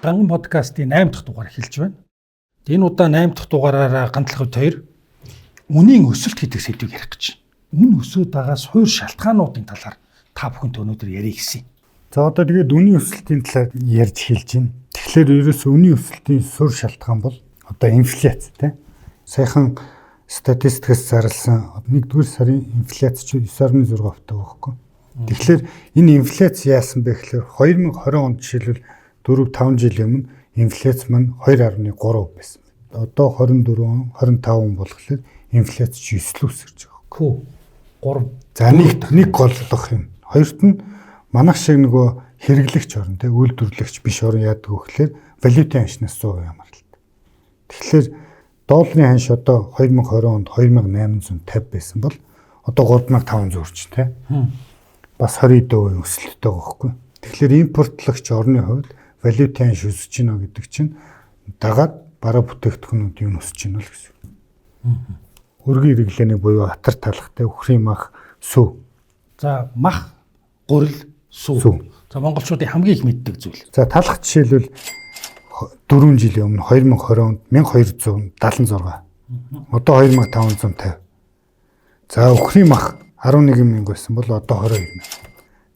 Ган подкастын 8 дахь дугаар эхэлж байна. Энэ удаа 8 дахь дугаараараа ганцлах хоёр үнийн өсөлт гэдэг сэдвийг ярих гэж байна. Үн өсөд байгаас хоёр шалтгаануудын талаар та бүхэнтэй өнөөдөр ярих гэсэн. За одоо тэгээд үнийн өсөлтийн талаар ярьж эхэлж байна. Тэгэхээр ерөөс үнийн өсөлтийн сур шалтгаан бол одоо инфляц тийм. Саяхан статистикээс зарласан 1-р сарын инфляц чи 9.6% байхгүй. Тэгэхээр энэ инфляц яасан бэ гэхээр 2020 онд жишээлбэл 4-5 жилийн өмнө инфляц маань 2.3% байсан. Одоо 24 он 25 он болохоор инфляц чи 9 л өсөж байгаа. Хөө 3. За нэг голлох юм. Хоёрт нь манайх шиг нөгөө хэрэглэгч орн те үйлдвэрлэгч биш орн яадаг вэ гэхээр валютын ханшнаас 100% хамааралтай. Тэгэхээр долларын ханш одоо 2020 онд 2850 байсан бол одоо 3500 ч те. Бас 20% өсөлттэй байгаа байхгүй. Тэгэхээр импортлогч орны хувьд валютын ханш өсөж гинэ гэдэг чинь дагаад бараа бүтээгдэхүүнүүд юу өсөж гинэ л гэсэн. Өргөн хэрэглээний буюу атар талхтай үхрийн мах сүв. За мах, гурил, сүв. За монголчуудын хамгийн их мэддэг зүйл. За талх жишээлбэл 4 жилийн өмнө 2020 онд 1276. Одоо 2550. За үхрийн мах 11,000 байсан бол одоо 22,000.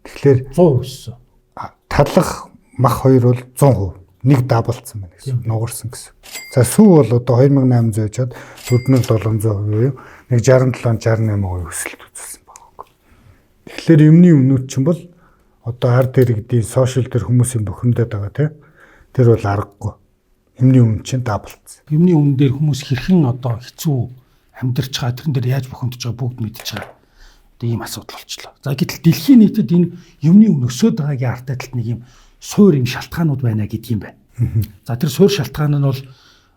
Тэгэхээр 100% өссөн. Талх мах хоёр бол 100%. Нэг даблцсан байна гэсэн. Нугарсан гэсэн. За сүв бол одоо 2800 жаад 4700% буюу нэг 67-68% өсөлт үзүүлсэн байна. Тэгэхээр юмны өмнөд чинь бол одоо ард иргэдийн сошиал дээр хүмүүсийн бухимдаад байгаа тийм. Тэр бол аргагүй. Юмны өмнө чинь даблцсан. Юмны өмнө дээр хүмүүс хэрхэн одоо хэцүү амьдарч байгаа тэрэн дээр яаж бухимдаж байгаа бүгд мэдж байгаа. Ийм асуудал болчлоо. За гэтэл дэлхийн нийтэд энэ юмны өмнө өсөд байгаагийн ард талд нэг юм суур юм шалтгаанууд байна гэдэг юм байна. За тэр суур шалтгаан нь бол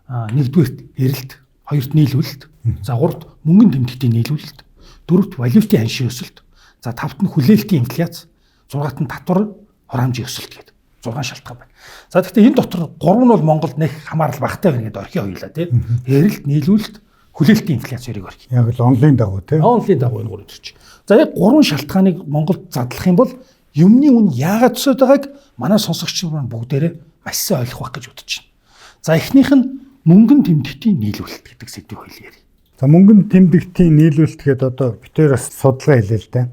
нэгдүгээрт эрэлт, хоёрт нийлүүлэлт, за гуравт мөнгөн тэмдэгтийн нийлүүлэлт, дөрөвт валютын ханшийн өсөлт, за тавт нь хүлээлтийн инфляц, зургаат нь татвар хураамжийн өсөлт гэдэг 6 шалтгаан байна. За гэхдээ энэ дотор 3 нь бол Монголд нэг хамаарал багтай байна гэдэг орхио хоёлаа тийм. Эрэлт, нийлүүлэлт, хүлээлтийн инфляц хоёрыг орхив. Яг л онлайн дагуу тийм. Онлайн дагуу энэ 3 төрч. За яг 3 шалтгааныг Монголд задлах юм бол юмны үн яагаад өсөд байгааг манай сонсогч нар бүгдээрээ маш сайн ойлгох байх гэж бодож байна. За эхнийх нь мөнгөн тэмдэгтийн нийлүүлэлт гэдэг сэдвийг хоёул ярив. За мөнгөн тэмдэгтийн нийлүүлэлт гэдэг одоо битээр бас судалгаа хийлээ л дээ.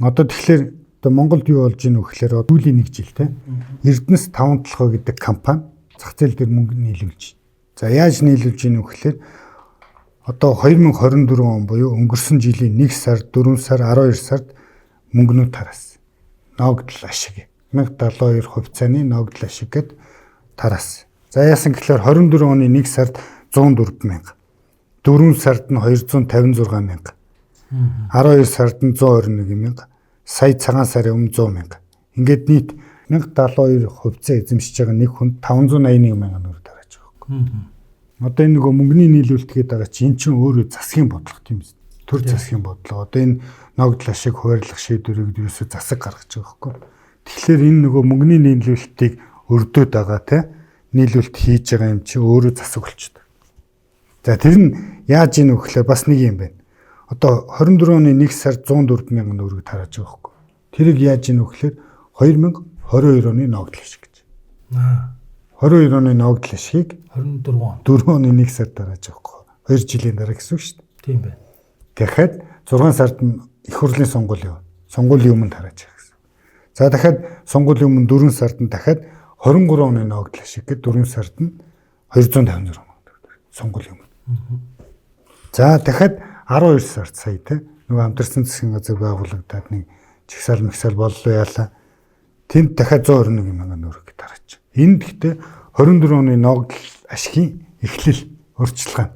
Одоо тэгэхээр одоо Монголд юу болж ийнө вэ гэхээр сүүлийн 1 жил те Эрдэнэс 5 толгой гэдэг компани зах зээл дээр мөнгө нийлүүлж байна. За яаж нийлүүлж ийнө вэ гэхээр одоо 2024 он буюу өнгөрсөн жилийн 1 сар, 4 сар, 12 сард мөнгнүүд тараасан. Ногдол ашиг 1072 хувьцааны ногдол ашиг гэд тараасан. За яасан гэхээр 24 оны 1 сард 104,000, 4 сард нь 256,000, 12 сард нь 121,000, сая цагаан сарын өмнө 100,000. Ингээд нийт 1072 хувьцаа эзэмшиж байгаа нэг хүнд 581,000 төгрөг тарааж байгаа. Одоо энэ нөгөө мөнгөний нийлүүлэлт гэдэг байгаа чинь эн чинь өөрөө засгийн бодлого тийм ээ. Төр засгийн бодлого. Одоо энэ ногдол ашиг хуваарлах шийдвэрийг ерөөсөө засаг гаргаж байгаа байхгүй. Тэгэхээр энэ нөгөө мөнгөний нийлүүлэлтийг өрдөөд байгаа те нийлүүлэлт хийж байгаа юм чинь өөрөө засаг болчихдог. За тэр нь яаж ийн вэ гэхээр бас нэг юм байна. Одоо 24 оны 1 сард 104,000 төгрөг тарааж байгаа байхгүй. Тэрийг яаж ийн вэ гэхээр 2022 оны ногдол ашиг гэж. 22 оны ногдол ашиг 4 оны 1 сард тарааж байгаа байхгүй. 2 жилийн дараа гэсэн үг шүү дээ. Тийм байна. Дахиад 6 сард нь их хурлын сонгуулийн өмнө тарааж байгаа гэсэн. За дахиад сонгуулийн өмнө 4 сард нь дахиад 23 оны ногдол ашиг гээд 4 сард нь 256 төгрөг сонгуулийн өмнө. За дахиад 12 сард сая те нөгөө хамтарсан засгийн газар байгуулагдаад нэг чагсаал мэгсаал боллоо яалаа. Тэнд дахиад 121,000 төгрөг тарааж. Энэ гэхдээ 24 оны ногдол ашигын эхлэл урьдчилгаа.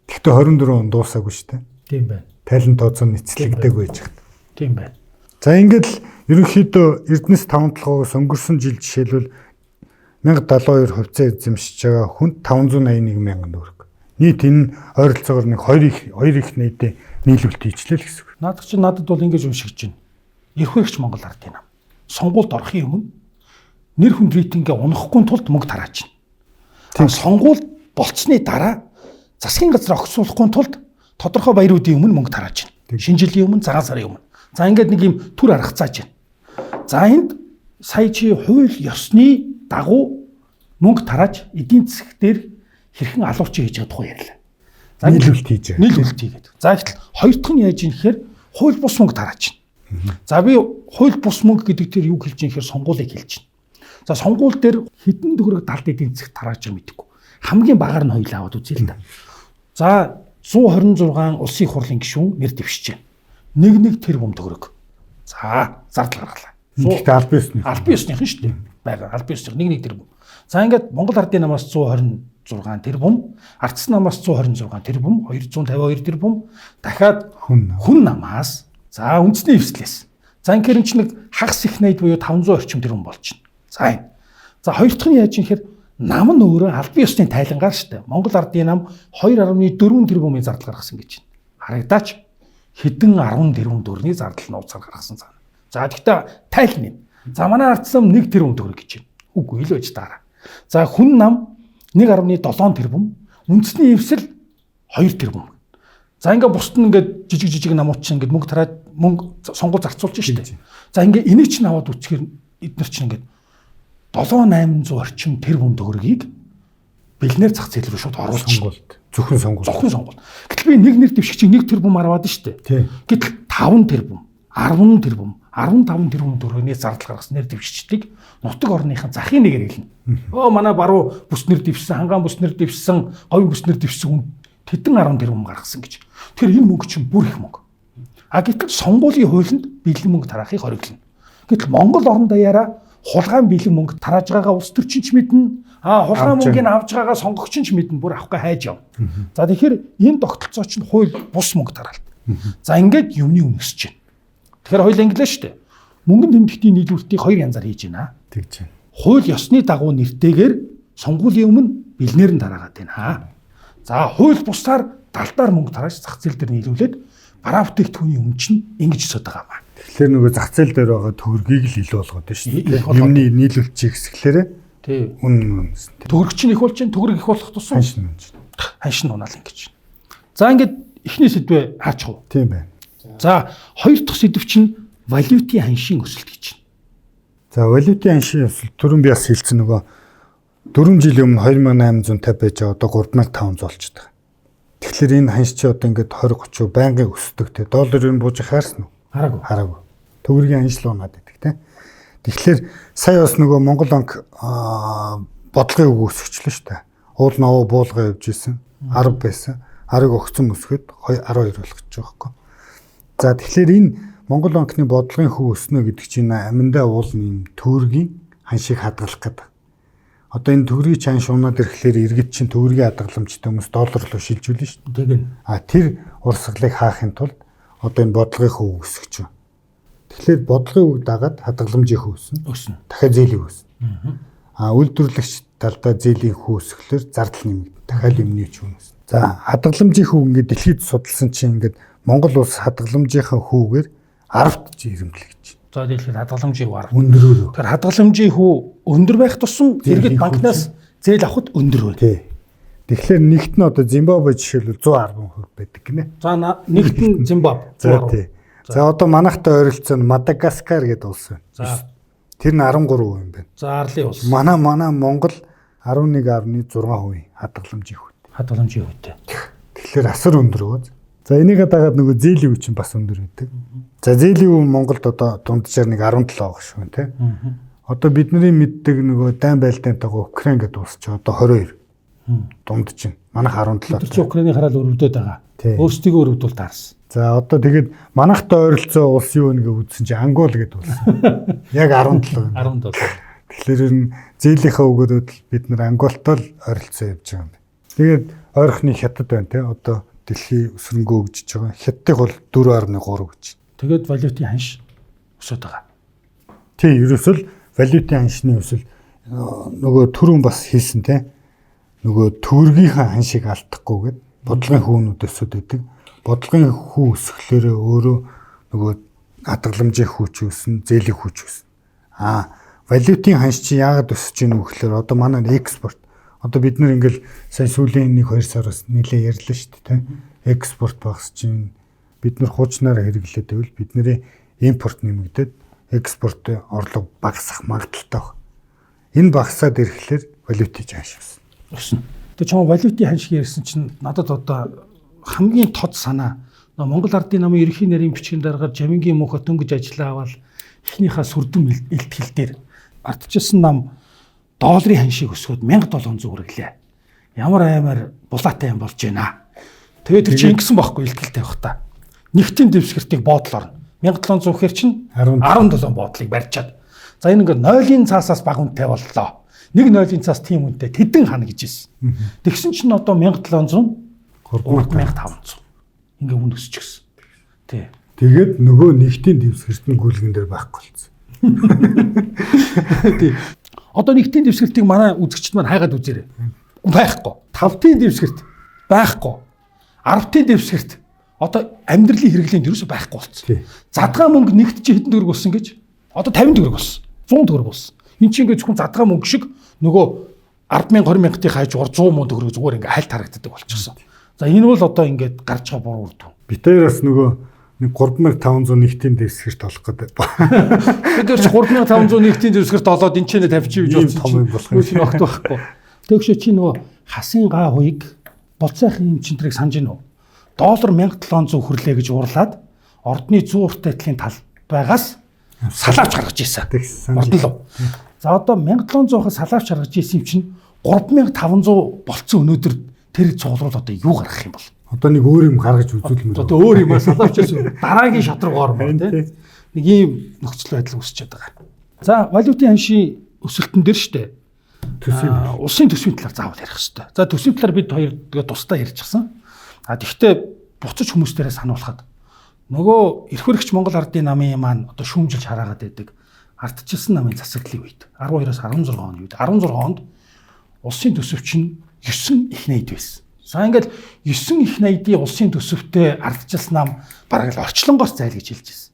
Гэхдээ 24 он дуусаагүй шүү дээ. Тийм байна. Тайлан тооцоо нэцлэгдэг байж байгаа. Тийм байна. За ингээд л ерөнхийдөө Эрдэнэс 5 толгоос өнгөрсөн жил жишээлбэл 1072 хувьцаа эзэмшиж байгаа хүнд 581,000 төгрөг. Нийт энэ ойролцоогоор нэг 2 их нийтийн нийлүүлэлт хийчлээ л гэсэн үг. Надад бол ингэж уншигч байна. Эрхвэгч Монгол ардын нам. Сонгуульд орохын өмнө нэр хүнд рейтингээ унахгүй тулд мөнгө тарааж байна. Сонгуульд болцсны дараа засгийн газар огцруулахгүй тулд тодорхой баяруудын өмнө мөнгө тарааж байна. Шинэ жилийн өмнө, цагаан сарын өмнө. За ингээд нэг юм төр арга зааж байна. За энд сая чи хууль ёсны дагуу мөнгө тарааж эдийн засаг дээр хэрхэн алуурчин хийж байгаа тухай ярьлаа. За нийлүүлэлт хийж байгаа. Нийлүүлэлт хийгээд. За ихтэл хоёр дахь нь яаж юм гэхээр хууль бус мөнгө тарааж байна. За би хууль бус мөнгө гэдэг дээр юу хэлж юм гэхээр сонгуулийг хэлж байна. За сонгуул дээр хэдэн төгрөг далд эдийн засаг тарааж байгаа мэдэхгүй. Хамгийн багаар нь хоёул аваад үзье л да. За 126 улсын их хурлын гишүүн нэр дэвшиж байна. Нэг тэрбум төгрөг. За зардал гаргалаа. Гэхдээ албан ёсных нь шүү дээ. Бага албан ёсных нэг тэрбум. За ингээд Монгол Ардын намаас 126 тэрбум, Ардсан намаас 126 тэрбум, 252 тэрбум, дахиад хүн намаас за үндэсний эвслээс. За ингээд чинь нэг хагас их найд буюу 500 орчим тэрбум болж байна. За энэ. За хоёр дахь нь яаж юм гэхээр нам нь өөрөө албан ёсны тайлангаар шүү дээ. Монгол Ардын нам 2.4 тэрбумын зардал гаргасан гэж байна. Харагдаач хэдэн 10 тэрбум төгрөгийн зардал нууцаар гаргасан цаана. За гэхдээ тайлбар юм. За манай Ардсан 1 тэрбум төгрөг гэж байна. Үгүй илүү аж таараа. За хүн нам 1.7 тэрбум, үндэсний эвсэл 2 тэрбум. За ингээ бусд нь ингээ жижиг намууд чинь ингээ мөнгө тараад мөнгө сонгуул зарцуулж штэ. За ингээ энийг чинь аваад үсгээр эднэр чинь ингээ 7-800 орчим тэрбум төгрөгийг бэлнээр зах зээл рүү шууд оруулж сонгуульд. Зөвхөн сонгуул. Гэтэл би нэг нэр дэвшигчийг 1 тэрбум аваад штэ. Гэтэл 5 тэрбум, 10 тэрбум, 15 тэрбум төгрөгийн зардал гаргасан нэр дэвшигчдийг нутаг орныхын захын нэгээр хэлнэ. Манай баруун бүс нэр дэвшсэн, хангаан бүс нэр дэвшсэн, говийн бүс нэр дэвшсэн тэдэн 10 тэрбум гаргасан гэж. Тэгэхээр энэ мөнгө чинь бүр их мөнгө. Гэтэл сонгуулийн хуулинд бэлэн мөнгө тараахыг хориглоно. Гэтэл Монгол орон даяараа хулгайн бэлэн мөнгө тарааж байгаагаа улс төрчин ч мэднэ. Хулгайн мөнгөний авж байгаагаа сонгогч нь ч мэднэ. Бүр авахгүй хайж яв. За тэгэхээр энэ тогтолцоо чинь хууль бус мөнгө тараалт. За ингээд юмны үнэсэж байна. Тэгэхээр хоёул англиа шүү дээ. Мөнгөнд тэмдэгтийн нийлүүлэлтийг хоёр янзаар хийж байна. Тэгж байна. Хууль ёсны дагуу нэртэйгээр сонгуулийн өмнө бэлнээр нь тараагаад байна. За хууль бусаар далдаар мөнгө тарааж зах зээл дээр нийлүүлээд бараа бүтээгдэхүүний өмнө чинь ингэж өсөд байгаа маа. Тэгэхээр нөгөө зах зээл дээр байгаа төгрөгийг л илүү болгоод байна шүү дээ. Юмны нийлүүлэлтийг хэсгэлээрээ үнэн. Төгрөг чинь их бол чинь төгрөг их болох тусам ханшин унаал ингэж. За ингээд эхний сэдвээ хаачих уу? Тийм байна. За хоёр дахь сэдв чинь валютын ханшийн өсөлт гэж байна. За валютын ханшийн өсөлт түрүүн би бас хэлсэн нөгөө 4 жилийн өмнө 2850 байж байгаа одоо 3500 болчиход байгаа. Тэгэхээр энэ ханш чи одоо ингээд 20-30 байнгын өсдөг те долларын бууж хаарсан уу? Хараагүй. Төгрөгийн ханш л унаад байдаг те. Тэгэхээр сая бас нөгөө Монгол банк бодлогын үг өсгөчлөө шүү дээ. Уул новоо буулга явж исэн 10 байсан. 10-ыг огцон өсгöd 12 болох гэж байгаа байхгүй. За тэгэхээр энэ Монгол банкны бодлогын хүү өснө гэдэг чинь аминдаа уулын төгрөгийн ханшийг хадгалах гэдэг. Одоо энэ төгрөгийн ханш унаад ирэхлээр иргэд чинь төгрөгийн хадгаламжтай хүмүүс доллар руу шилжүүлнэ шүү дээ. Тэр урсгалыг хаахын тулд одоо энэ бодлогын хүү өсгөж байна. Тэгэхээр бодлогын үг дагаад хадгаламжийн хүү өснө. Дахиад зээлийн өснө. Үйлдвэрлэгч талдаа зээлийн хүү өсгөхлөөр зардал нэмэгдэнэ. Дахиад юмны ч үнэ өснө. За хадгаламжийн хүү ингээд дэлхийд судалсан чинь ингээд Монгол улс хадгаламжийнхаа хүүгээр 10-т ирэмблэх гэж. За дэлхийд хадгаламжийн хүү 10. Өндөрөөр. Тэгэхээр хадгаламжийн хүү өндөр байх тусам иргэд банкнаас зээл авахд өндөр байна. Тий. Тэгэхээр нэгт нь одоо Зимбабве жишээлбэл 110% байдаг гинэ. За нэгт нь Зимбабве. За тий. За одоо манайхтай ойролцоо Мадагаскар гэдэг улс байна. За тэр нь 13% юм байна. За Арлын улс. Манай Монгол 11.6% хадгаламжийн хүү. Хадгаламжийн хүүтэй. Тэгэхээр асар өндөр өө. За энийгээ дагаад нөгөө зээлийн үе чинь бас өндөр байдаг. За зээлийн үе Монголд одоо дунджаар нэг 17 байгаа шүү тий. Одоо бидний мэддэг нөгөө дайн байлдаантайгаа Украин гэдэг улс чинь одоо 22 дунд чинь. Манайх 17. Тэр чинь Украины хараад өрөвдөд байгаа. Өөрсдийгөө өрөвдүүл таарсан. За одоо тэгээд манайхтай ойролцоо улс юу вэ гэж үзсэн чинь Ангол гэдэг улс. Яг 17. 17. Тэгэхээр энэ зээлийнхаа өгөөд бид нар Анголтой л ойролцоо явж байгаа юм. Тэгээд ойрхны хятад байна тий. Одоо дэлхий өсрөнгөө өгж байгаа. Хятадыг бол 4.3 гэж. Тэгээд валютын ханш өсөд байгаа. Тий, ерөөсөл валютын ханшны өсөл нөгөө түрүүн бас хэлсэн тий. Нөгөө төгрөгийнхаа ханшийг алдахгүйгээд бодлогын хүүнүүд өсөд өгдөг. Бодлогын хүү өсөхлөөр өөрөө нөгөө хадгаламжийн хүүч өснө, зээлийн хүүч өснө. Валютын ханш чи яагаад өсөж ийн вөхлөөр одоо манай экспорт. Одоо бид нар ингээл сая сүүлийн 1-2 сараас нэлээ ярьлаа шүү дээ тий. Экспорт багасч ийн. Бид нар хуучнаар хэрэглээд байвал бидний импорт нэмэгдээд экспортын орлого багасах магадaltaй байна. Энэ багасаад ирэхлээр валютын ханшиг өснө. Тэгээ чам валютын ханшиг ярьсан чинь надад одоо хамгийн тод санаа Монгол Ардын намын ерөнхий нарийн бичгийн дараагаар Жамингийн мөнх дөнгөж ажиллаа аваад эхнийхээ сүрдэм илтгэл дээр ардчилсан нам долларын ханшиг өсгөөд 1700 хүрэглээ. Ямар аймаар булаатай юм болж байна. Тэгээд тэр чинь ингэсэн байхгүй илтгэлтэй байх та. Нэгтийн дэвсгэртийг боодлоор 1700 гэхэр чинь 17 боодлыг барьчаад. За энэ ингээд 0-ын цаасаас бага үнэтэй боллоо. 1-0-ын цаас тийм үнэтэй тэдэн хана гэж хэлсэн. Тэгсэн чинь одоо 1700 3500 ингээ үн өсч гисэн. Тий. Тэгээд нөгөө нэгтийн дэвсгэртийн гүйлгэн дээр байхгүй болсон. Тий. Одоо нэгтийн дэвсгэртийг манай үзэгчд маань хайгаад үзээрэй. Байхгүй. 5-ын дэвсгэрт байхгүй. 10-ын дэвсгэрт одоо амьдралын хэрэглээнд юу ч байхгүй болсон. Задгаа мөнгө нэгт чи хэдэн төгрөг болсон гэж? Одоо 50 төгрөг болсон. 100 төгрөг болсон. Энд чинь ингээ зөвхөн задгаа мөнгө шиг нөгөө 10,000 20,000-ийн хажуугаар 100 мөнгө төгрөг зүгээр ингээ хайлт харагддаг болчихсон. За энэ бол одоо ингээд гарч байгаа буруу үр дүн. Бид хоёроос нөгөө 3500 нэгтийн дэвсгэрт олох гэдэг. Бид нар ч 3500 нэгтийн дэвсгэрт олоод энэ ч нэ тавьчих гэж бодсон чинь огт байхгүй. Тэгвшээ чи нөгөө хасын га хуйг болцоохийн эмчнэрийг санаж гинөө. Доллар 1700 хүрлээ гэж уурлаад ордны 100 уртаа талын тал байгаас салаавч гаргаж ийсэн. Ордон. За одоо 1700-аас салаавч гаргаж ийсэн юм чинь 3500 болцсон өнөөдөр тэр цуглуул одоо юу гаргах юм бол? Одоо нэг өөр юм гаргаж үзүүлмээр. Одоо өөр юм салаавчаас дараагийн шатруугаар мөн тийм. Нэг ийм нөхцөл байдал үүсчихэд байгаа. За валютын ханшийн өсөлтөн дээр штэ. Улсын төсвийн талаар заавал ярих хэрэгтэй. За төсвийн талаар бид хоёр тэгээ тусдаа ярьчихсан. Тэгвэл буцаж хүмүүстээрээ сануулхад нөгөө эрх баригч Монгол Ардын намын маань одоо шүүмжилж хараагаад байдаг ардчилсан намын засаглалын үед 12-оос 16 оны үед 16 онд улсын төсөв чинь 9 их найд байсан. За ингээд 9 их найдын улсын төсөвтэй ардчилсан нам бараг л орчлонгоос зайл гэж хэлж байсан.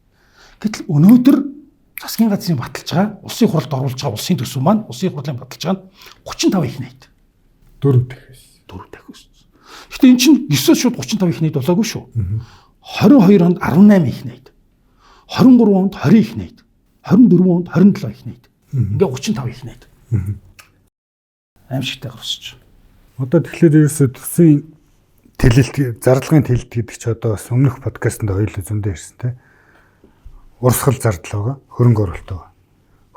Гэтэл өнөөдөр засгийн газрын баталж байгаа улсын хурлд оруулж байгаа улсын төсөв маань улсын хурлын баталж байгаа нь 35 их найд. 4 дахь өссөн. Гэхдээ эн чинь 9-өөс шууд 35 их найд болоогүй шүү. 22 онд 18 их найд. 23 онд 20 их найд. 24 онд 27 их найд. Ингээ 35 их найд. Аимшигтай гарсч. Одоо тэгэхээр ерөөсөө төсвийн тэлэлт, зарлагын тэлэлт гэдэг чи одоо бас өмнөх подкастэнд хоёулаа зөндөө ирсэн те. Урсгал зардал байгаа, хөрөнгө оруулалт байгаа.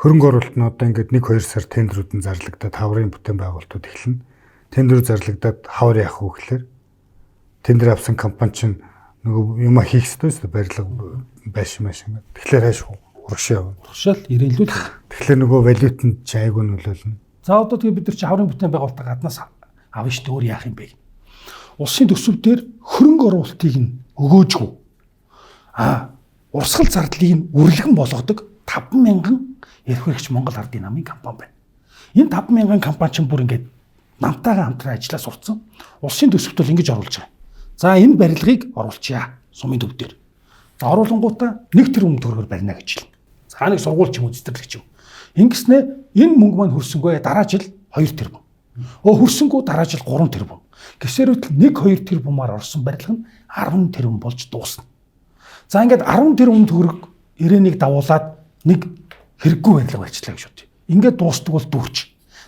Хөрөнгө оруулалт нь одоо ингээд 1-2 сар тендерүүд нь зарлагдаад хаврын бүтээн байгуулалтууд эхэлнэ. Тендер зарлагдаад хавар яах вэ гэхээр тендер авсан компани чинь нөгөө юма хийх ёстой шүү дээ, барилга байшин машин. Тэгэхээр хайш урагшаа явна. Урагшаал ирээлүүд. Тэгэхээр нөгөө валютанд чи айгүй нөлөөлнө. За одоо тэгээ бид нар чи хаврын бүтээн байгуулалтаа гаднаас авна шүү дээ, өөр яах юм бэ? Улсын төсөв дээр хөрөнгө оруулалтыг нь өгөөжгүй. Урсгал зардлыг нь үрлэгэн болгодог 50000 эрх баригч Монгол Ардын намын компани байна. Энэ 50000 компани чинь бүр ингээд намтайгаа хамтран ажиллаа сурцсан. Улсын төсөвт бол ингэж оруулж байгаа. За энэ барилгыг оруулчаа сумын төв дээр. За оруулангуудаа 1 тэрбум төгрөгөөр барина гэж хэлнэ. За нэг сургууль ч юм уу цэцэрлэг ч юм. Ингэснээр энэ мөнгө маань хөрсөнгөө дараа жил 2 тэрбум. Хөрсөнгөө дараа жил 3 тэрбум. Гэсээр үл 1-2 тэрбумаар орсон барилга нь 10 тэрбум болж дуусна. За ингээд 10 тэрбум төгрөг ирээнийг давуулаад нэг хэрэггүй барилга барьчлаа гэж бодъё. Ингээд дуустдаг бол дүүрч.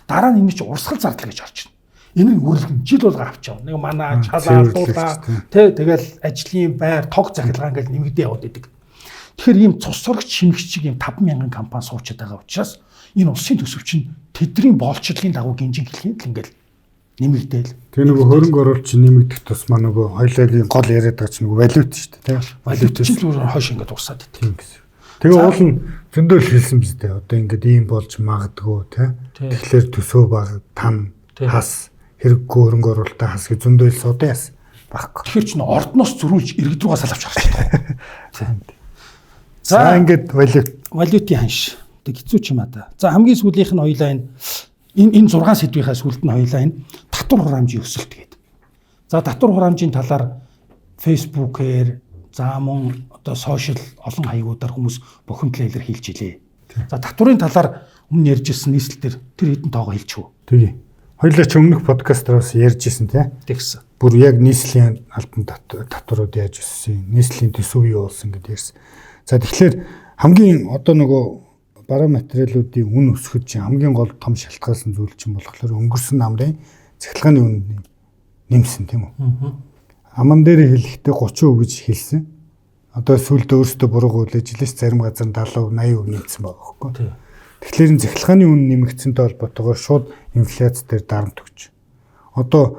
Дараа нь энэ чинь урсгал зардал гэж орж байна. Энэ үрлэгэн жил болго авчаа. Нэг манаа чалаалуулаа тэгэл ажлын байр, тог захилгаан гэж нэмэгдээ яваад идэг. Тэгэхээр ийм цус сурагч шимэгчиг ийм 50000 компани суучаад байгаа учраас энэ улсын төсөв чинь тэдний боолчлын дагуу гинжин хэлхийд л ингээл нэмэгдээл. Тэгээ нөгөө хөрөнгө оруулалт чинь нэмэгдэх тусмаа нөгөө хоёулагийн гол яриад байгаа чинь нөгөө валют шүү дээ, тийм. Валют чинь л хойш ингээд урсаад идэв. Тэгээ уул нь зөндөө хэлсэн биз дээ. Одоо ингээд ийм болж магадгүй, тийм. Тэгэхээр төсөө баг там хас хэрэггүй хөрөнгө оруулалтаа хас гэж зөндөө хэлсэн одоо яас баггүй. Тэгэхээр чинь ордноос зөрүүлж иргэд рүүгээ салавч харчихдаг. Тийм. За ингээд валютын ханш. Тэг хэцүү ч юм аа да. За хамгийн сүүлийнх нь хоёлаа энэ 6 сэдвийнхаа сүлд нь хоёлаа энэ татвар хураамжийн өсөлт гэдэг. За татвар хураамжийн талаар Facebook-ээр за мөн одоо сошиал олон хаягуудаар хүмүүс бухимдлаа илэрхийлж илээ. За татварын талаар өмнө ярьжсэн нийслэлээр тэр хэдэн тоогоо хэлчихв. Тэгээ. Хоёлаа ч өмнөх подкастраас ярьжсэн тийм. Тэгсэн. Бүр яг нийслэлийн албан татварууд яаж өссөн, нийслэлийн төсөв юу болсон гэдээ ярьсан. За тэгэхээр хамгийн одоо нөгөө бараа материалуудын үн өсгөж хамгийн гол том шалтгаалсан зүйл чинь болохоор өнгөрсөн намрын цахилгааны үн нэмсэн тийм үү? Аман дээр хэлэхдээ 30% гэж хэлсэн. Одоо сүүлд өөрөөсөө буруу хүлээж зарим газар 70%, 80% нэмсэн байгаа хөөхгүй. Тэгэхээр энэ цахилгааны үн нэмэгдсэнтэй холбоотойгоор шууд инфляц дээр дарамт өгч. Одоо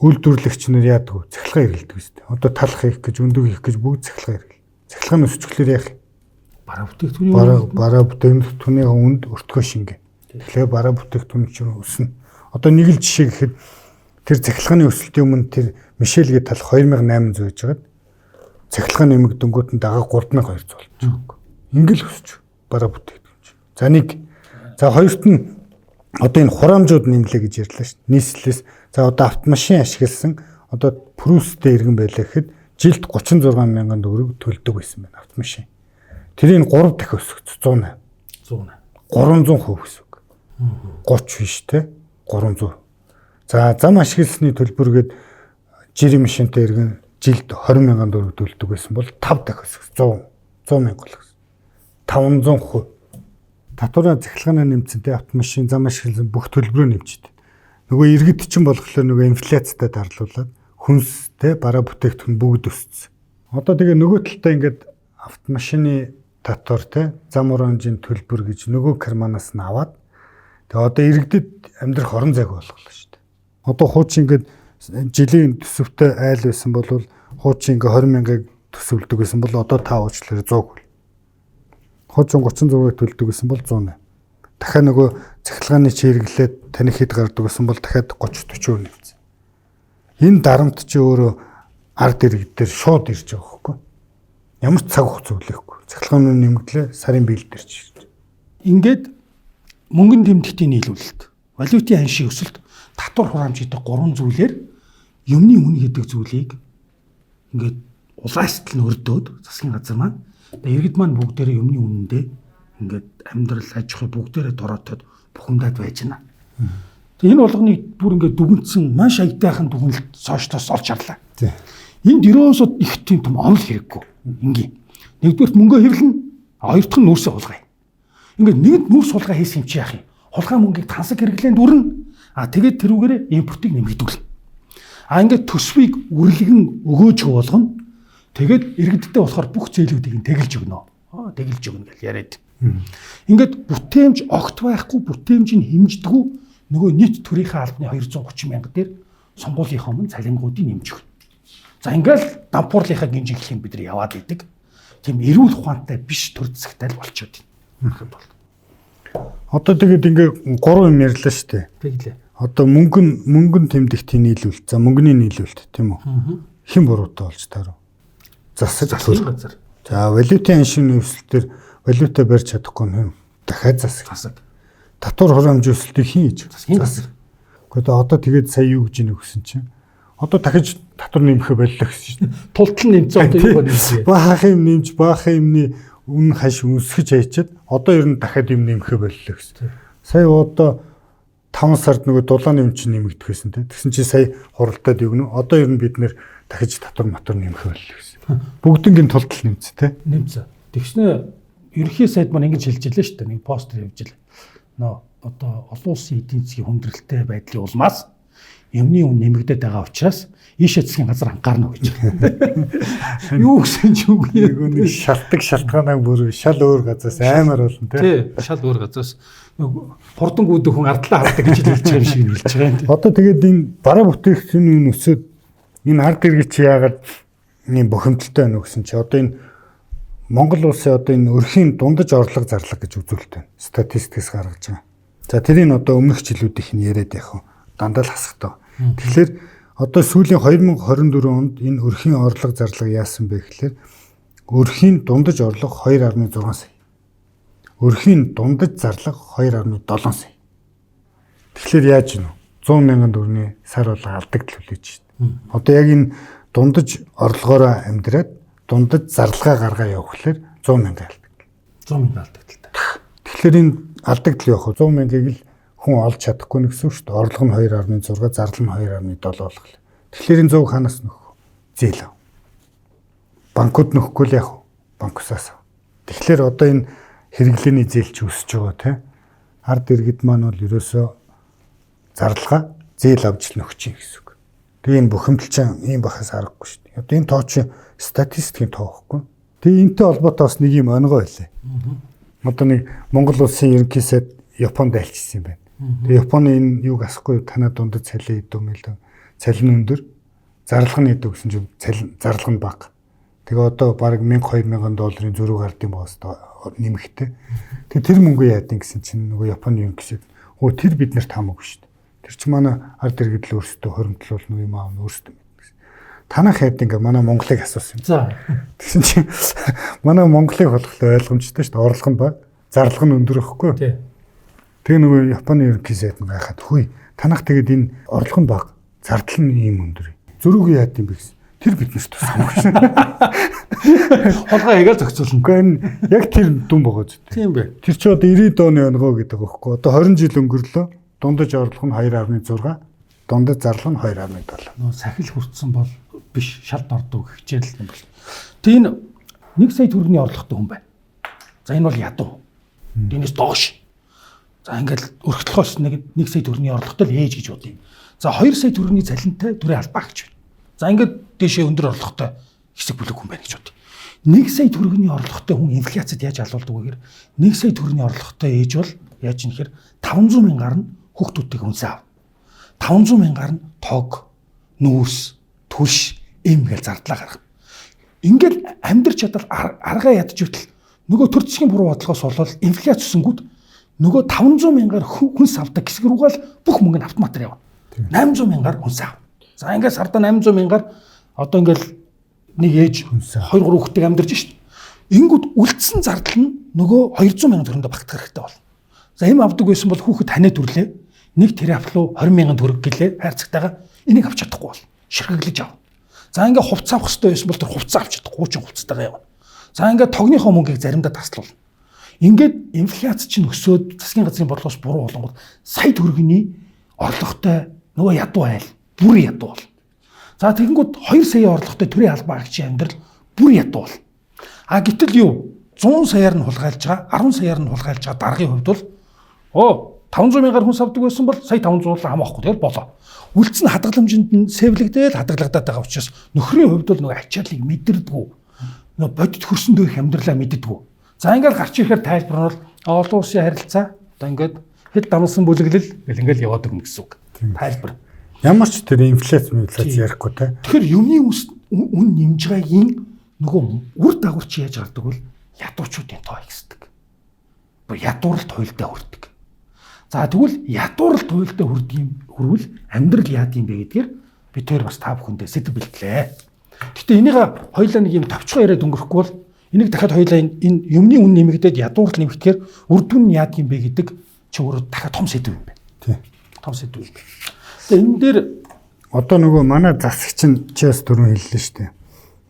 үйлдвэрлэгч нар яадаг вэ? Цахилгаан хэрэглэдэг шүү дээ. Одоо талах хийх гэж, өндөг хийх гэж бүгд цахилгаан хэрэглэв. Цахилгаан өсчихлөөр яах вэ? Бараа бүтээгдэхүүний үнд өртгөө шингээ. Тэгэхээр бараа бүтээгдэхүүн чинь өснө. Одоо нэг л жишээ гэхэд тэр цахилгааны өсөлтийн өмнө тэр Мишель гээд талах 2800 гэж байгаад цахилгаан нэмэгдэнгүүт нь дагаа 3200 болж байгаа. Ингээл өсч бараа бүтээгдэхүүн. За нэг. За хоёрт нь одоо энэ хураамжууд нэмлээ гэж ярьлаа шүү дээ. Нийслэлээс за одоо автомашин ашигласан одоо Прүсттэй иргэн байлаа гэхэд жилд 36 мянган төгрөг төлдөг байсан байна автомашин. Тэрийг 3 дахин өсгөж 108. 300% гэсэн үг. 30 биш те 300. За зам ашигласны төлбөргээд жирийн машинтай иргэн жилд 20 мянган төгрөг төлдөг байсан бол 5 дахин өсгөж 100 мянга болгосон. 500%. Татварын цахилгааны нэмцэнтэй автомашин зам ашигласан бүх төлбөрөө нэмчихдээ. Нөгөө иргэд чинь болохоор нөгөө инфляцтай дарлуулаад хүнстэй бараа бүтээгдэхүүн бүгд өссөн. Одоо тэгээ нөгөө талдаа ингээд автомашины татвар те зам оранжийн төлбөр гэж нөгөө карманаас нь аваад тэгээ одоо иргэдэд амьдрах орон зайг болголоо шүү дээ. Одоо хуучин ингээд жилийн төсөвтэй айл байсан бол хуучин ингээд 20 мянгаыг төсөвлөдөг байсан бол одоо та уучлаарай 100 хөл. Хуучин 36-ыг төлдөг гэсэн бол 108. Дахиад нөгөө цахилгааны чирэглээд таны хэд гардаг гэсэн бол дахиад 30-40% нэмсэн. Энэ дарамт чи өөрөө ард иргэд дээр шууд ирж байгаа хөөхгүй. Ямар ч цаг хугацаа үлээхгүй. Цахилгааны нэмэгдлээ сарын биелэл дээр чи ирж. Ингээд мөнгөн тэмдэгтийн нийлүүлэлт, валютын ханшийн өсөлт, татвар хураамж гэдэг 3 зүйлээр юмны үн гэдэг зүйлийг ингээд улаастал нь өрдөөд засгийн газар маань иргэд маань бүгдээрээ юмны үнэндээ ингээд амьдрал аж ахуй бүгдээрээ дороотоод бухимдаад байж байна. Тэгээ энэ болгоныг бүр ингээд дүгнсэн маш аятайхан дүгнэлт сошиалоос олж харлаа. Энд ерөөсөө их тийм том онол хэрэггүй. Ингийн. Нэгдүгээрт мөнгөө хэвлэн, хоёр дахь нь нүүрсээ хулгай. Ингээд нэгд нүүрс хулгай хийсэн юм чи яах юм? Хулгай мөнгийг тансаг хэрэглээнд үрнэ. Тэгээд тэрүүгээрээ импортыг нэмэгдүүлнэ. Ингээд төсвийг үрлэгэн өгөөж болгоно. Тэгээд иргэдтэй болохоор бүх зээлүүдийг нь тэгэлж өгнө. Тэгэлж өгнө гэж яриад. Ингээд бүтээмж огт байхгүй, бүтээмжийг хэмждэггүй нөгөө нийт төрийнхээ албаны 230 мянга дээр сонгуулийнхаа өмнө цалингуудыг нэмж өгнө. За ингээл дампуурлынхаа гинжиглэх юм бид нар яваад идэг. Тийм эрүүл ухаантай биш төр засагтай л болчиход байна. Одоо тэгээд ингээ 3 юм ярьлаа шүү дээ. Тэгэлээ. Одоо мөнгөн тэмдэгтийн нийлүүлэлт, за мөнгөний нийлүүлэлт тийм үү? Хэн буруутай болж таарав? Засаг газар. За валютын ханшийн өсөлтөөр валюта барьж чадахгүй юм. Дахиад засаг. Татвар хураамж өсөлтийг хэн хийж? Засаг. Гэхдээ одоо тэгээд сая юу гэж нэгсэн чинь одоо дахиж татвар нэмэхэ боллоо гэсэн шүү дээ. Тултал нэмцээ одоо юу нэмсэ? Баах юм нэмж, баах юмны үн хаш өсгөж хайчаад одоо ер нь дахиад юм нэмэхэ боллоо гэсэн. Сая одоо 5 сард нөгөө дулааны юм чинь нэмэгдэх байсан те. Тэгсэн чи сая хуралдаад өгнө. Одоо ер нь бид нэр дахиж татвар мотор нэмэхэ боллоо гэсэн. Бүгднгийн тултал нэмцээ те. Нэмцээ. Тэгснэ ерөнхий сайд маань ингэж хэлж илээ шүү дээ. Нэг постэр явж илээ. Нөө одоо олон улсын эдийн засгийн хүндрэлтэй байдлын улмаас юмны үн нэмэгдээд байгаа учраас ийшээ засгийн газар анхаарна гэж. Юу гэсэн ч үг нэг шалтгаан шалтгаанаа бүр шал өөр газраас амар болно тий. Шал өөр газраас хурдангууд хүн ардлаа хардаг гэж хэлж байгаа юм шиг хэлж байгаа юм. Одоо тэгээд энэ бараа бүтээгдэхүүний өсөд энэ ард иргэд чи яагаад ийм бухимдалтай байна гэсэн чи одоо энэ Монгол улсын одоо энэ өрхийн дундаж орлого зарлага гэж үзүүлэлт байна. Статистикс гаргаж байгаа. За тэрийг одоо өмнөх жилүүдийнх нь яриад яах вэ? Дандаа л хасахтай. Тэгэхээр одоо сүүлийн 2024 онд энэ өрхийн орлого зарлага яасан бэ гэхээр өрхийн дундаж орлого 2.6 сая. Өрхийн дундаж зарлага 2.7 сая. Тэгэхээр яаж гинэ? 100 мянган төгрөгийн сар бол алдагдал хүлээж шин. Одоо яг энэ дундаж орлогоороо амьдраад дундаж зарлагаа гаргаа явуулахлаар 100 мянга алдагдал. 100 мянга алдагдaltaй. Тэгэхээр энэ алдагдал явах 100 мянгаыг л хүн олж чадахгүй нэгсэн шүү дээ. Орлого нь 2.6, зарлал нь 2.7 болох. Тэгэхээр энэ 100 ханаас нөх зээл ав. Банкуд нөхгүй л яах вэ? Банкусаас ав. Тэгэхээр одоо энэ хэрэглээний зээл ч өсөж байгаа тий. Ард иргэд маань бол ерөөсөө зарлага зээл авч л нөхч юм гэсэн үг. Тэгээ энэ бухимдалчин ийм бахаас аргагүй шүү дээ. Одоо энэ тоо чи статистикийн тоо байхгүй. Тэгээ энэтэй холбоотой бас нэг юм онгой байлаа. Одоо нэг Монгол улсын ерөнхий сайд Японд альчсан юм байна. Тэгээ Японы энэ юуг асахгүй танаа дундад цалин идэв мэл цалин өндөр, зарлага нь идэв гэсэн чинь зарлага нь бага. Тэгээ одоо баг 1000-2000 долларын зөрүү гардыг боос нэмэхтэй. Тэгээ тэр мөнгө яадин гэсэн чинь нөгөө Японы ерөнхий сайд тэр бид нарт хамаагүй шүү дээ. Тэр чинь манай ард иргэд л өөрсдөө хоримтлуулна юм аав өөрсдөө гэсэн. Танах хайд ингээ манай Монголыг асуусан юм. За. Тэгсэн чинь манай Монголыг болохлоо ойлгомжтой шүү дээ. Орлого нь бага, зарлага нь өндөр ихгүй. Тий. Тэгээ нөгөө Японы ерөнхий сайд нь гайхаад хүй танах тэгээд энэ орлого нь бага, зардал нь ийм өндөр. Зөрүүг яад юм бэ гэсэн. Тэр бид нарт тусамгүй шин. Холгоо ягаал зохицуулна. Гэхдээ энэ яг тэр дүн байгаа зү. Тийм бэ. Тэр чи одоо 90 оны онгоо гэдэг байхгүй. Одоо 20 жил өнгөрлөө. Дундаж орлого нь 2.6, дундаж зарлага нь 2.7. Нөө сахил хүртсэн бол биш шалт ордог хичээл юм бол. Тийм 1 сая төгрөгийн орлоготой хүн байна. За энэ бол ядуу. Дэнэс доош. За ингээл өргөдлөхөөс 1 сая төгрөгийн орлоготой л ээж гэж бодъё. За 2 сая төгрөгийн цалинтай төрийн албаа гэж байна. За ингээд дээшээ өндөр орлоготой хэсэг бүлэг хүн байна гэж бодъё. 1 сая төгрөгийн орлоготой хүн инфляцид яаж алуулдаг вэ гэхээр 1 сая төгрөгийн орлоготой ээж бол яаж юм нэхэр 500 мянгаар нь хүүхдүүдийг үнсээ ав. 500 мянгаар нь тог, нүүрс, түлш, эм гэж зардлаа гаргана. Ингээд амьдрч чадвал аргаа ядж итэл нөгөө төр засгийн буруу бодлогоос болол инфляц өсөнгүүд нөгөө 500 мянгаар хүнс авдаг хэсэг рүүгээ л бүх мөнгө нь автоматар явна. 800 мянгаар хүнс ав. За ингээд сарда 800 мянгаар одоо ингээд нэг ээж 2 3 хүүхдтэй амьдарч шít. Ингүүд үлдсэн зардал нь нөгөө 200 мянган төгрөндө багтах хэрэгтэй болно. За эм авдаг байсан бол хүүхэд танаа төрлөө нэг терапи руу 20 мянган төгрөг гэлээ хайрцагтайгаа энийг авч чадахгүй бол ширхэглэж ав. За ингээд хувцас авах хэрэгтэй байсан бол тэр хувцас авч чадахгүй 30 хувцастайгаа явна. За ингээд тогныхоо мөнгийг заримдаа таслуулна. Ингээд инфляц чинь өсөөд засгийн газрын бодлогоос буруу болонгод сая төгрөгийн орлоготой нөгөө ядуу айл бүр ядуу бол. За тэгэнгүүт 2 сая орлоготой төрийн албаа агчийн амьдрал бүр ядуу бол. А гэтэл юу 100 саяар нь хулгайлж байгаа 10 саяар нь хулгайлж байгаа даргын хувьд бол 500 мянгаар хүнс авдаг байсан бол сая 500 хамаахгүй тэгэл болоо. Үлдсэн хадгаламжинд нь сэвлэгдээл хадгалагдаад байгаа учраас нөхрийн хувьд бол нөгөө ачааллыг мэдэрдэггүй. Нөгөө бодит хөрсөндөө их амьдралаа мэддэггүй. За ингээд гарч ирэхээр тайлбар нь олон улсын харилцаа одоо ингээд хэд дамсан бүлэглэл гэл ингээд яваад өгнө гэсэн үг. Тайлбар. Ямар ч тэр инфляц ярихгүй те. Тэгэхээр юмны үн нэмж байгаагийн нөгөө үр дагавар чи яаж гардаг бол ядуучуудын тоо ихсдэг. Бүр ядууралт хуйлдаа хүрдэг. За тэгвэл ядууралт хуйлдаа хүрвэл амьдрал яад юм бэ гэдгээр би тэр бас та бүхэндээ сэдв бэлтлээ. Гэтэ энийг хоёлаа нэг юм товчхон яриад өнгөрөхгүй бол энийг дахиад хоёлаа энэ юмны үн нэмэгдээд ядууралт нэмэгдэхээр үр дүн нь яад юм бэ гэдэг чи өөрөө дахиад том сэдв юм байна. Тий. Том сэдв юм. Тэгээ энэ дээр одоо нөгөө манай засагч нь ч бас дөрөв хэллээ шүү дээ.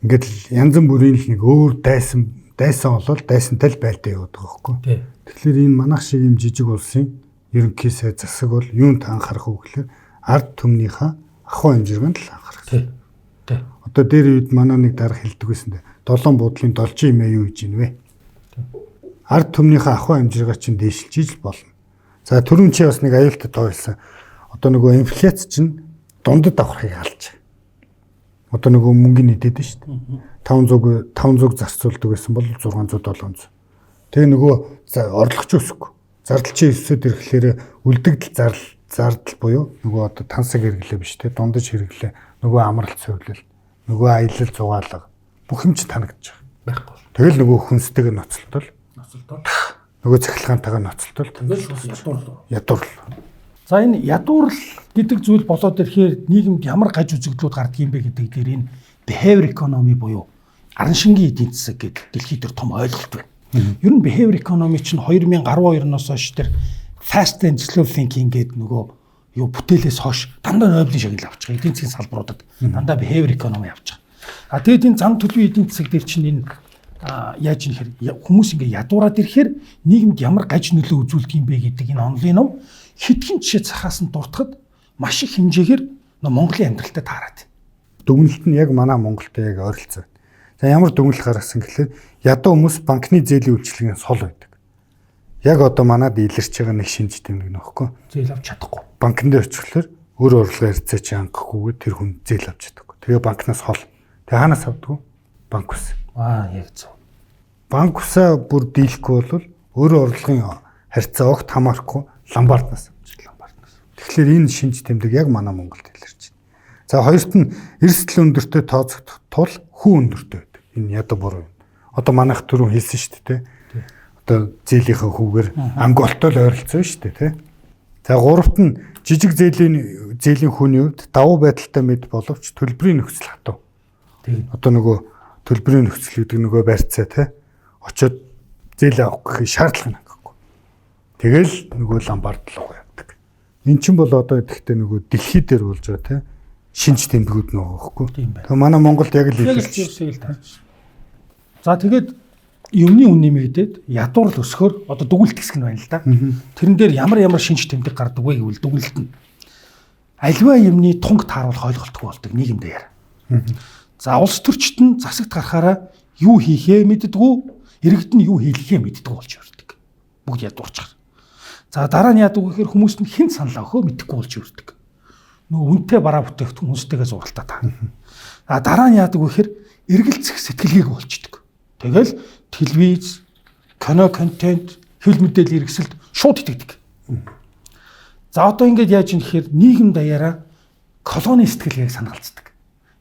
Ингээд л янз бүрийн л нэг өөр дайсан болол дайсантай л байлдаа яваад байгаа байхгүй. Тэгэхээр энэ манайх шиг юм жижиг улсын ерөнхий сайд засаг бол юунд анхаарах вэ гэхээр ард түмнийхээ ахуй хэмжээнд л анхаарах. Тий. Одоо дээр үед манай нэг дарга хэлдэг байсан дээ. Долоон буудлын должин юм юу гэж юм бэ? Ард түмнийхээ ахуй хэмжээгээ чинь дээшилж болно. За түрүүн чи бас нэг аюултай тойлсон. Одоо нөгөө инфляц чинь дундад аврахыг халж байгаа. Одоо нөгөө мөнгөний нэдэд шүү дээ. 500 зарцуулдаг байсан бол 600 700. Тэгээ нөгөө орлогч өсөхгүй. Зардал чи өсөд ирэхлээр үлдэгдэл зардал буюу нөгөө одоо тансаг хэрэглээ биш те дундаж хэрэглээ нөгөө амралт цовлол нөгөө аялал зугаалга бүх юм чи танагдаж байгаа. Байхгүй. Тэгэл нөгөө хүнстэйг ноцолтол нөгөө цахилгаантайгаа ноцолтол ядуурл. За энэ ядуурл гэдэг зүйл болоод ирэхээр нийгэмд ямар гаж үзэгдлүүд гардаг юм бэ гэдэг дээр энэ behavior economy буюу арын шингийн эдийн засаг гэдэг дэлхийд төр том ойлголт байна. Ер нь behavior economy чинь 2012-оос хойш тэр fast and slow thinking гэдэг нөгөө юу бүтээлээс хойш дандаа Нобелийн шагнал авч байгаа. Эдийн засгийн салбаруудад дандаа behavior economy авч байгаа. А тэгээд энэ зам төлөвийн эдийн засаг дээр чинь энэ яаж нэхэр хүмүүс ингээ ядуураад ирэхээр нийгэмд ямар гаж нөлөө үзүүлдэг юм бэ гэдэг энэ онлын ном хитгэн жишээ цахаас нь дуртахад маш их хэмжээгээр Монголын амьдралтай таарад. Дүгнэлт нь яг манай Монголтой яг ойролцоо. За ямар дүгнэлт гаргасан гэхээр ядуу хүмүүс банкны зээлийн үйлчилгээний сул байдаг. яг одоо манад илэрч байгаа нэг шинж тэмдэг нөхгүй. Зээл авч чадахгүй. Банкнд очихлоор өөр орлого ирцээ чи хангахгүйгээр тэр хүн зээл авч чадахгүй. Тэгээ банкнаас хол. Тэгээ хаанаас авдаг вэ? Банк ус. Яг зөв. Банк усаа бүр дийлэхгүй бол өөр орлогын харьцаа огт хамаарахгүй ломбарднаас авч ломбарднаас. Тэгэхээр энэ шинж тэмдэг яг манай Монголд илэрч байна. За хоёрт нь эрсдэл өндөртэй тооцогдох тул хүн өндөртэй байдаг. Энэ ядуу буруу юм. Одоо манайх түрүү хэлсэн шүү дээ. Одоо зээлийнхээ хүүгээр амг олтол ойролцоо шүү дээ, тий. За гуравт нь жижиг зээлийн хүний хувьд давуу байдалтай мэд боловч төлбөрийн нөхцөл хатуу. Тийм. Одоо нөгөө төлбөрийн нөхцөл гэдэг нөгөө барьцаа, тий. Очоод зээл авах гэхээ шаардлага байхгүй. Тэгэл нөгөө ломбард руу явдаг. Эн чинь бол одоо гэхдээ нөгөө дэлхий дээр болж байгаа, тий. Шинж тэмдгүүд нөгөө байхгүй. Тэгээ манай Монголд яг л илэрч байна. За тэгээд юмны үн нэмэгдээд ядуурл өсгөр одоо дүгнэлт хэсэг нь байна л да. Тэрэн дээр ямар шинж тэмдэг гардаг вэ гэвэл дүгнэлт нь альва юмны тунг тааруулах ойлголтгүй болдог нийгэм дээр. За улс төрчид нь засагт гарахаараа юу хийхээ мэддэггүй, иргэд нь юу хийлгэхээ мэддэггүй болж өрдөг. Бүгд ядуурчаар. За дараа нь яадаг вэ гэхээр хүмүүс нь хэн саналаа өгөө мэдэхгүй болж өрдөг. Нөгөө үнэтэй бараа бүтээгдэхүүн хүнстэйгээ зуралтаа таа. А дараа нь яадаг вэ гэхээр эргэлзэх сэтгэлгээг болчдөг. Тэгэл телевиз, кино контент, хэл мэдээлэл хэрэгсэлд шууд итгэдэг. За одоо ингэж яаж юм гэхээр нийгэм даяараа колони сэтгэлгээг санаалцдаг.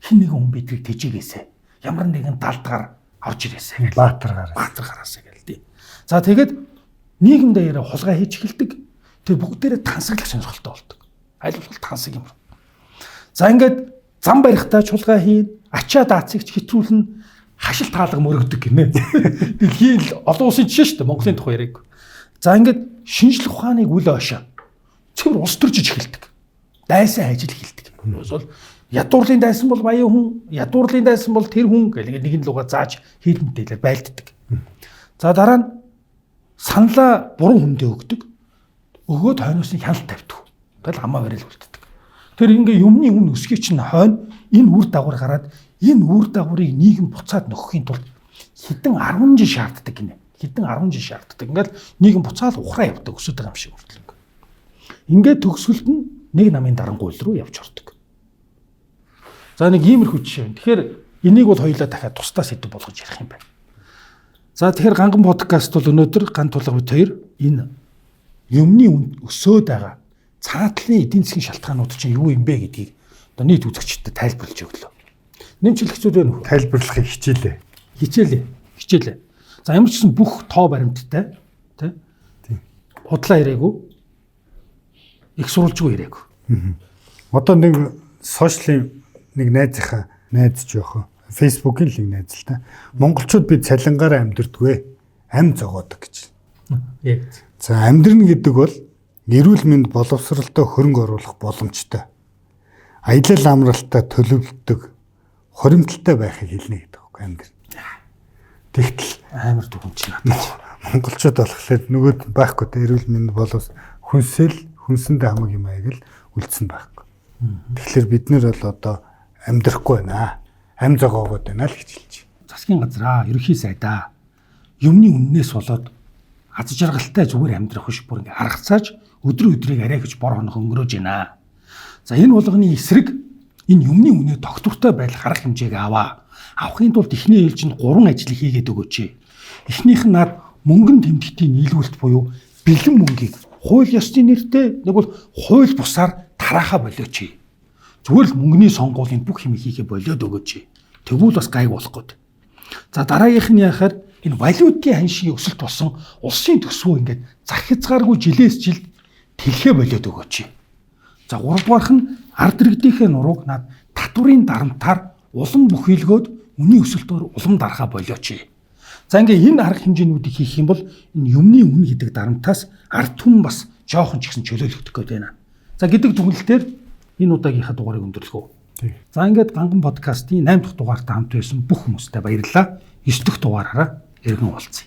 Хин нэгэн хүн бидрийг тэжээгээсэ. Ямар нэгэн далдгаар орж ирээсэ. Баатар гараасаа гэлээ. За тэгээд нийгэм даяараа хулгай хийж эхэлдэг. Тэр бүгдээрээ тансаглах сонирхолтой болдог. Аль болох тансаг юм. За ингээд зам барихтаа чулгай хийн, ачаа даацыг хэтрүүлнэ. Хашил таалга мөрөгдөг гинэ. Дэлхийн олон улсын жишээ шүү дээ. Монголын тухай яриаг. За ингээд шинжлэх ухааныг үл ойшоо. Цэвэр улс төржиж эхэлдэг. Дайсан ажил эхэлдэг. Бол ядуурлын дайсан бол баян хүн, ядуурлын дайсан бол тэр хүн гэх нэг нь луга зааж хийд мэдээлэл байлддаг. За дараа нь саналаа буруу хүндээ өгдөг. Өгөөд хойноос нь хяналт тавьдаг. Тэгэл хамаа барил үлддэг. Тэр ингээ юмны үн өсгий чинь хойно энэ үр дагавар гараад энэ үр дагаврыг нийгэм буцаад нөхөхийн тулд хэдэн 10 жил шаарддаг гинэ. Хэдэн 10 жил шаарддаг. Ингээл нийгэм буцаал ухраа явдаг өсөд байгаа юм шиг хүртэл. Ингээд төгсгөлд нь нэг намын дарангуйл руу явж ордог. За нэг иймэрхүү жишээ байна. Тэгэхээр энийг бол хоёулаа дахиад тусдаа сэдв болгож ярих юм байна. За тэгэхээр ганган подкаст бол өнөөдөр ган тулга бит хоёр энэ юмны үн өсөөд байгаа цаатлын эдийн засгийн шалтгаанууд чинь юу юм бэ гэдгийг одоо нийт үзэгчдэд тайлбарлаж өглөө. Нэмжлэгчүүд байна уу? Тайлбарлахыг хичээлээ. За ямар ч гэсэн бүх тоо баримттай тий. Худлаа ирээгүй. Их сурвалжгүй ирээгүй. Одоо нэг сошиалын нэг найз жоохоо Facebook-ийн л нэг найз л та. Монголчууд бид цалингаараа амьдэрдэггүй. Ам зогоодог гэж. Яг. За амьдрын гэдэг бол эрүүл мэнд боловсролтой хөрөнгө оруулах боломжтой. Аялал амралтаа төлөвлөдөг хоримтлалтай байхыг хэлнэ гэдэг үг амьдрын. Тэгтэл амар дүгэн чинь надад. Монголчууд болохоор нөгөөд байхгүй те эрүүл мэнд боловс хүнсэндээ хамаг юм аяг л үлдсэн байхгүй. Тэгэхээр бид нэр бол одоо амьдрахгүй байна. Ам зогоогоод байна л гэж хэлж байна. Засгийн газраа ерөнхий сайдаа юмны үннээс болоод аз жаргалтай зүгээр амьдрах биш бүр ингээ харгацааж өдрийг арай гэж бор хоног өнгөрөөж байна. За энэ болгоны эсрэг энэ юмны үнэ доктортой байх арга хэмжээг авахын тулд эхний ээлжинд 3 ажил хийгээд өгөөч. Эхнийх нь над мөнгөн тэмдэгтийн нийлүүлэлт буюу бэлэн мөнгийг хууль ёсны нэртэй нэг бол хууль бусаар тараахаа болооч. Зүгээр л мөнгөний сонгуулийн бүх юм хийхээ болоод өгөөч. Тэгвэл бас гайг болох гээд. За дараагийнх нь яхаар энэ валютын ханшийн өсөлт болсон улсын төсвөө ингээд зах хязгааргүй жилээс жилд тэлхээ болоод өгөөч. За гуравдугаарх нь ард иргэдийнхээ нурууг над татврын дарамтаар улам бүхийлгөөд үнийн өсөлтөөр улам дарахаа болооч. За ингээ энэ арга хэмжээнүүдийг хийх юм бол энэ юмны үн гэдэг дарамтаас ард түмэн бас жоохон ч гэсэн чөлөөлөгдөх гээд байна. За гэдэг дүгнэлтээр энэ удаагийнхаа дугаарыг өндөрлөх үү. За ингээд ганган подкастын 8 дахь дугаартай хамт байсан бүх хүмүүстээ баярлалаа. 9 дахь дугаараараа иргэн уулзъя.